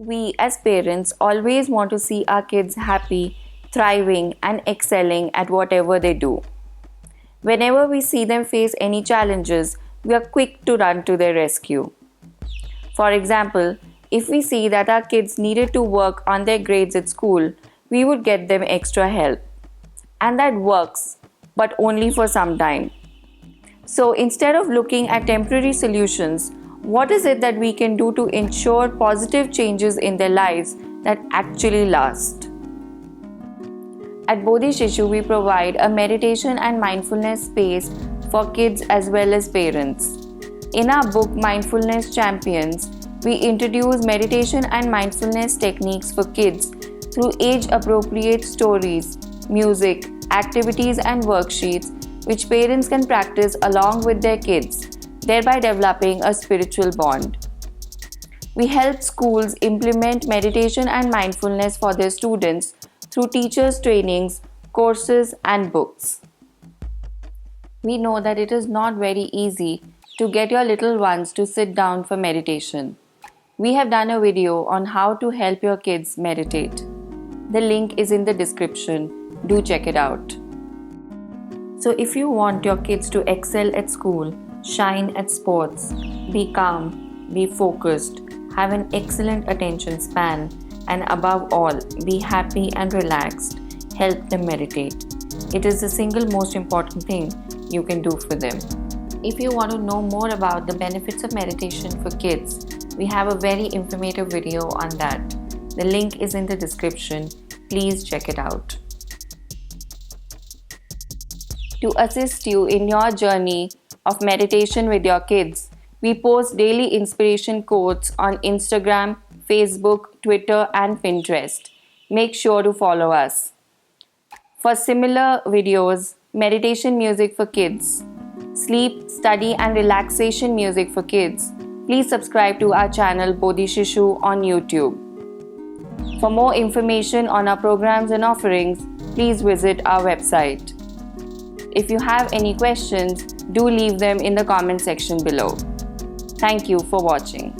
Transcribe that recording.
We as parents always want to see our kids happy, thriving, and excelling at whatever they do. Whenever we see them face any challenges, we are quick to run to their rescue. For example, if we see that our kids needed to work on their grades at school, we would get them extra help. And that works, but only for some time. So instead of looking at temporary solutions, what is it that we can do to ensure positive changes in their lives that actually last? At Bodhi Shishu, we provide a meditation and mindfulness space for kids as well as parents. In our book, Mindfulness Champions, we introduce meditation and mindfulness techniques for kids through age-appropriate stories, music, activities and worksheets which parents can practice along with their kids, thereby developing a spiritual bond. We help schools implement meditation and mindfulness for their students through teachers' trainings, courses and books. We know that it is not very easy to get your little ones to sit down for meditation. We have done a video on how to help your kids meditate. The link is in the description. Do check it out. So if you want your kids to excel at school, shine at sports, be calm, be focused, have an excellent attention span, and above all, be happy and relaxed, help them meditate. It is the single most important thing you can do for them. If you want to know more about the benefits of meditation for kids, we have a very informative video on that. The link is in the description. Please check it out. To assist you in your journey of meditation with your kids, we post daily inspiration quotes on Instagram, Facebook, Twitter, and Pinterest. Make sure to follow us. For similar videos, meditation music for kids, sleep, study, and relaxation music for kids, please subscribe to our channel Bodhi Shishu on YouTube. For more information on our programs and offerings, please visit our website. If you have any questions, do leave them in the comment section below. Thank you for watching.